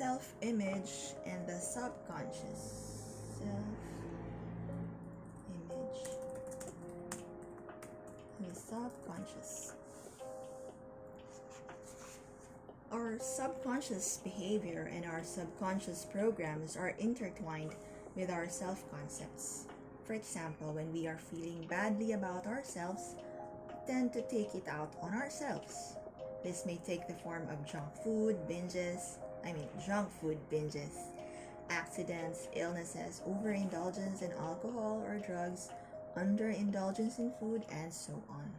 Self-image and the subconscious. Self-image and the subconscious. Our subconscious behavior and our subconscious programs are intertwined with our self-concepts. For example, when we are feeling badly about ourselves, we tend to take it out on ourselves. This may take the form of junk food binges, accidents, illnesses, overindulgence in alcohol or drugs, underindulgence in food, and so on.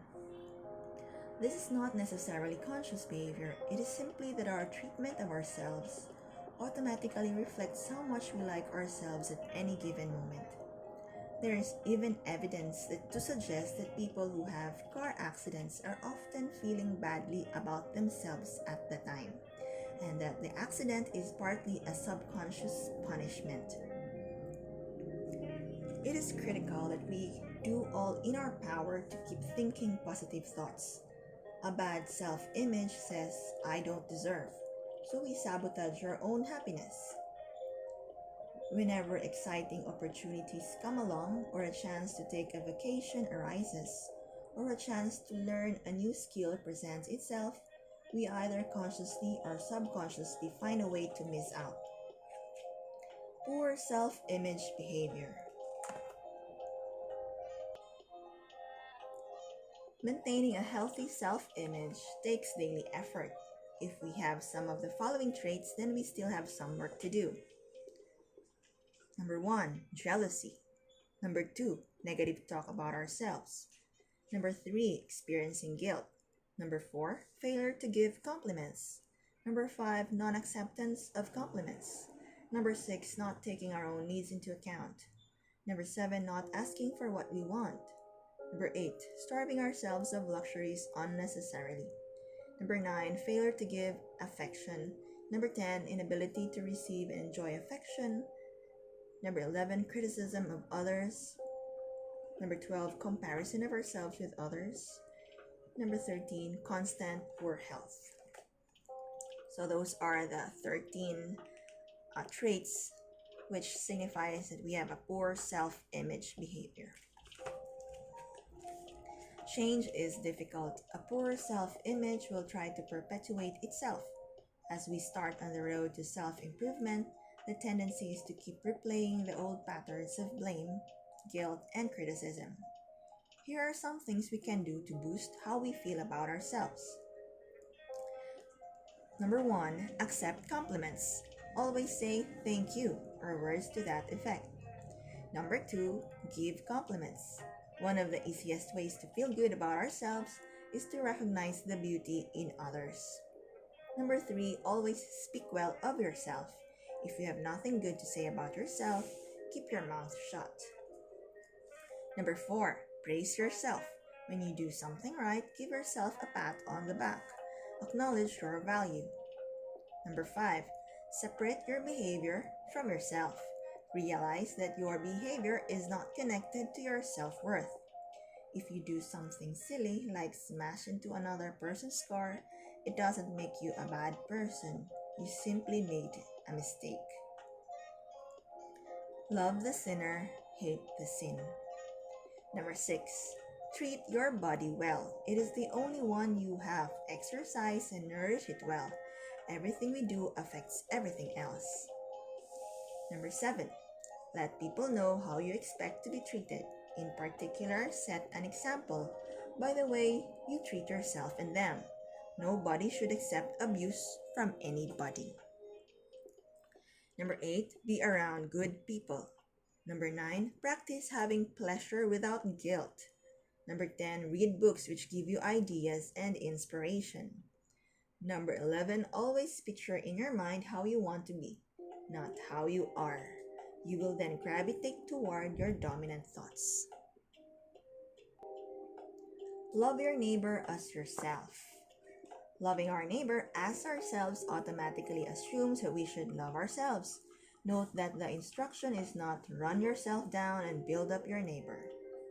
This is not necessarily conscious behavior, it is simply that our treatment of ourselves automatically reflects how much we like ourselves at any given moment. There is even evidence to suggest that people who have car accidents are often feeling badly about themselves at the time, and that the accident is partly a subconscious punishment. It is critical that we do all in our power to keep thinking positive thoughts. A bad self-image says, "I don't deserve," so we sabotage our own happiness. Whenever exciting opportunities come along, or a chance to take a vacation arises, or a chance to learn a new skill presents itself, we either consciously or subconsciously find a way to miss out. Poor self-image behavior. Maintaining a healthy self-image takes daily effort. If we have some of the following traits, then we still have some work to do. Number 1, jealousy. Number 2, negative talk about ourselves. Number 3, experiencing guilt. Number 4, failure to give compliments. Number 5, non-acceptance of compliments. Number 6, not taking our own needs into account. Number 7, not asking for what we want. Number 8, starving ourselves of luxuries unnecessarily. Number 9, failure to give affection. Number 10, inability to receive and enjoy affection. Number 11, criticism of others. Number 12, comparison of ourselves with others. Number 13, constant poor health. So those are the 13 traits which signifies that we have a poor self-image behavior. Change is difficult. A poor self-image will try to perpetuate itself. As we start on the road to self-improvement, the tendency is to keep replaying the old patterns of blame, guilt, and criticism. Here are some things we can do to boost how we feel about ourselves. Number 1, accept compliments. Always say thank you or words to that effect. Number 2, give compliments. One of the easiest ways to feel good about ourselves is to recognize the beauty in others. Number 3, always speak well of yourself. If you have nothing good to say about yourself, keep your mouth shut. Number 4, praise yourself. When you do something right, give yourself a pat on the back. Acknowledge your value. Number 5, separate your behavior from yourself. Realize that your behavior is not connected to your self-worth. If you do something silly like smash into another person's car, it doesn't make you a bad person. You simply made a mistake. Love the sinner, hate the sin. Number 6, treat your body well. It is the only one you have. Exercise and nourish it well. Everything we do affects everything else. Number 7, let people know how you expect to be treated. In particular, set an example by the way you treat yourself and them. Nobody should accept abuse from anybody. Number 8, be around good people. Number 9, practice having pleasure without guilt. Number 10, read books which give you ideas and inspiration. Number 11, always picture in your mind how you want to be, not how you are. You will then gravitate toward your dominant thoughts. Love your neighbor as yourself. Loving our neighbor as ourselves automatically assumes that we should love ourselves. Note that the instruction is not run yourself down and build up your neighbor.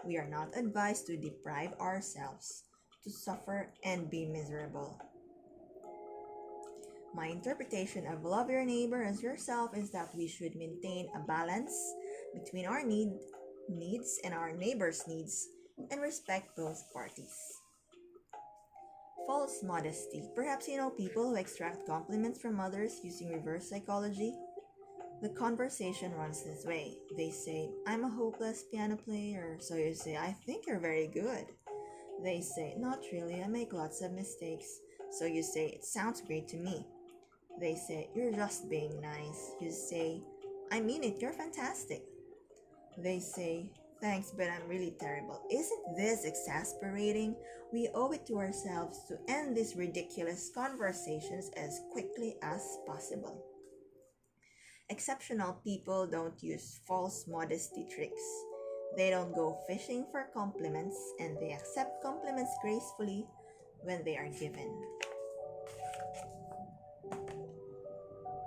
We are not advised to deprive ourselves, to suffer and be miserable. My interpretation of love your neighbor as yourself is that we should maintain a balance between our needs and our neighbor's needs and respect both parties. False modesty. Perhaps you know people who extract compliments from others using reverse psychology. The conversation runs this way. They say, I'm a hopeless piano player. So you say, I think you're very good. They say, not really, I make lots of mistakes. So you say, it sounds great to me. They say, you're just being nice. You say, I mean it, you're fantastic. They say, thanks, but I'm really terrible. Isn't this exasperating? We owe it to ourselves to end these ridiculous conversations as quickly as possible. Exceptional people don't use false modesty tricks. They don't go fishing for compliments and they accept compliments gracefully when they are given.